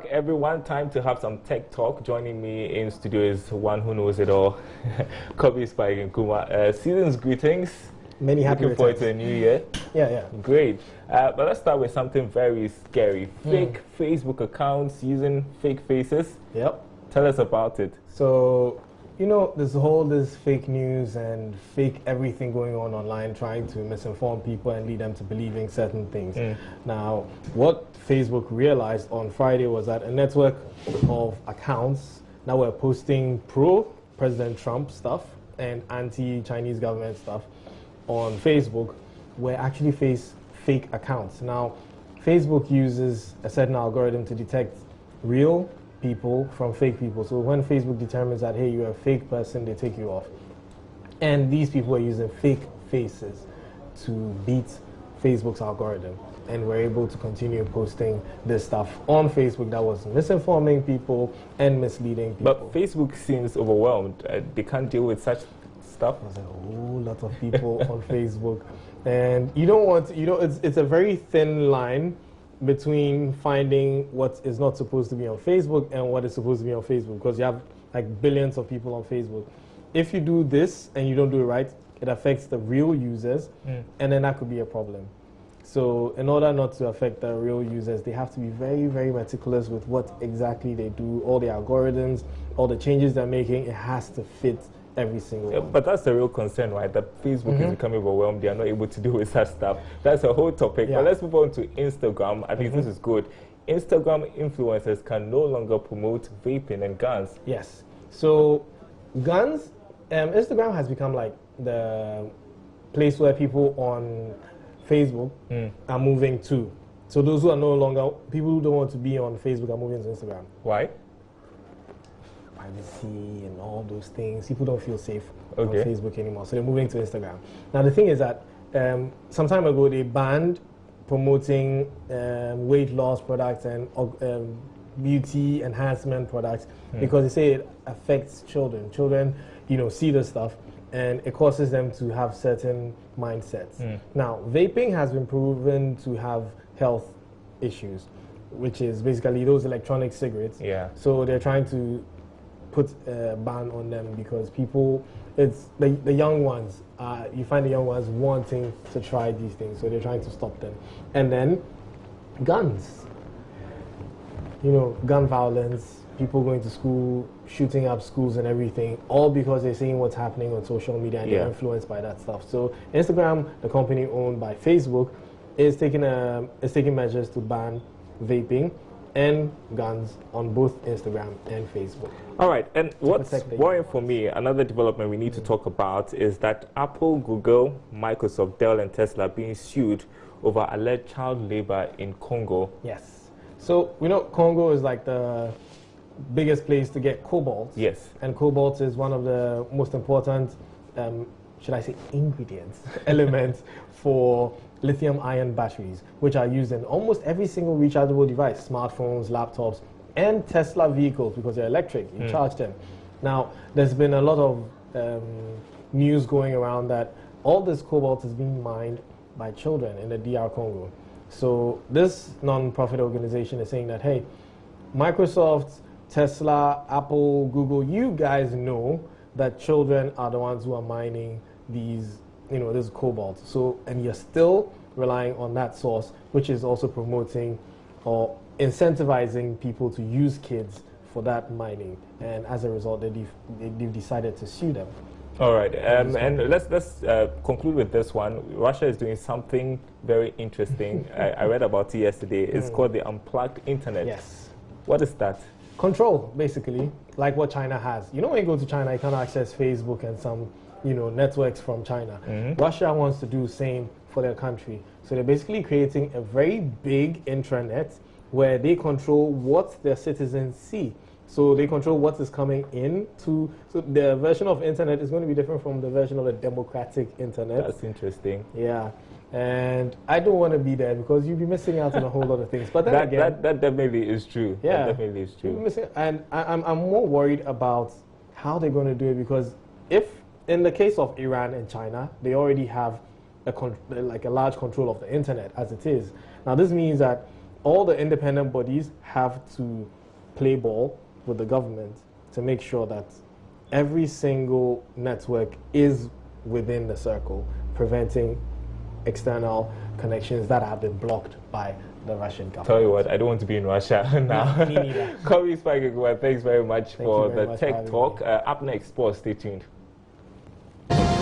Everyone, time to have some tech talk. Joining me in studio is one who knows it all, Kobe Spike and Kuma. Season's greetings. Many happy Looking forward returns. to a new year. Yeah. Great. But let's start with something very scary. Fake Facebook accounts using fake faces. Yep. Tell us about it. So, this fake news and fake everything going on online, trying to misinform people and lead them to believing certain things. Now, what Facebook realized on Friday was that a network of accounts now were posting pro-President Trump stuff and anti-Chinese government stuff on Facebook were actually fake accounts. Now, Facebook uses a certain algorithm to detect real people from fake people. So when Facebook determines that, hey, you're a fake person, they take you off. And these people are using fake faces to beat Facebook's algorithm. And we're able to continue posting this stuff on Facebook that was misinforming people and misleading people. But Facebook seems overwhelmed. They can't deal with such stuff. There's a whole lot of people on Facebook. And you don't want to, it's a very thin line between finding what is not supposed to be on Facebook and what is supposed to be on Facebook, because you have like billions of people on Facebook. If you do this and you don't do it right, it affects the real users, and then that could be a problem. So in order not to affect the real users, they have to be very, very meticulous with what exactly they do, all the algorithms, all the changes they're making. It has to fit every single one. But that's the real concern, right? That Facebook is becoming overwhelmed. They are not able to deal with that stuff. That's a whole topic. Yeah. But let's move on to Instagram. I think this is good. Instagram influencers can no longer promote vaping and guns. Yes. So guns, Instagram has become like the place where people on Facebook are moving to. So those who are no longer, people who don't want to be on Facebook are moving to Instagram. Why? Privacy and all those things. People don't feel safe on Facebook anymore, so they're moving to Instagram. Now the thing is that some time ago they banned promoting weight loss products and beauty enhancement products because they say it affects children. Children, see the stuff and it causes them to have certain mindsets. Now vaping has been proven to have health issues, which is basically those electronic cigarettes. Yeah. So they're trying to put a ban on them because people, it's the young ones, you find the young ones wanting to try these things, so they're trying to stop them. And then guns, gun violence, people going to school, shooting up schools and everything, all because they're seeing what's happening on social media and they're influenced by that stuff. So Instagram, the company owned by Facebook, is taking measures to ban vaping and guns on both Instagram and Facebook. All right, and what's worrying for me, another development we need to talk about is that Apple, Google, Microsoft, Dell, and Tesla are being sued over alleged child labor in Congo. Yes. So, Congo is like the biggest place to get cobalt. Yes. And cobalt is one of the most important, should I say, ingredients, elements for lithium-ion batteries, which are used in almost every single rechargeable device, smartphones, laptops, and Tesla vehicles, because they're electric. You charge them. Now, there's been a lot of news going around that all this cobalt is being mined by children in the DR Congo. So this non-profit organization is saying that, hey, Microsoft, Tesla, Apple, Google, you guys know that children are the ones who are mining these, this cobalt. So, and you're still relying on that source, which is also promoting or incentivizing people to use kids for that mining. And as a result, they've decided to sue them. All right, and let's conclude with this one. Russia is doing something very interesting. I read about it yesterday. It's called the unplugged internet. Yes. What is that? Control, basically, like what China has. When you go to China, you can't access Facebook and some, networks from China. Russia wants to do the same for their country. So they're basically creating a very big intranet where they control what their citizens see. So they control what is coming in to, so the version of internet is going to be different from the version of the democratic internet. That's interesting. Yeah. And I don't want to be there because you'll be missing out on a whole lot of things. But then that definitely is true. Yeah. That definitely is true. And I'm more worried about how they're going to do it, because if, in the case of Iran and China, they already have a large control of the internet as it is. Now this means that all the independent bodies have to play ball with the government to make sure that every single network is within the circle, preventing external connections that have been blocked by the Russian government. Tell you what, I don't want to be in Russia now. No, me neither. Corey Spike, thanks very much for the Tech Talk. Up next, sports, stay tuned.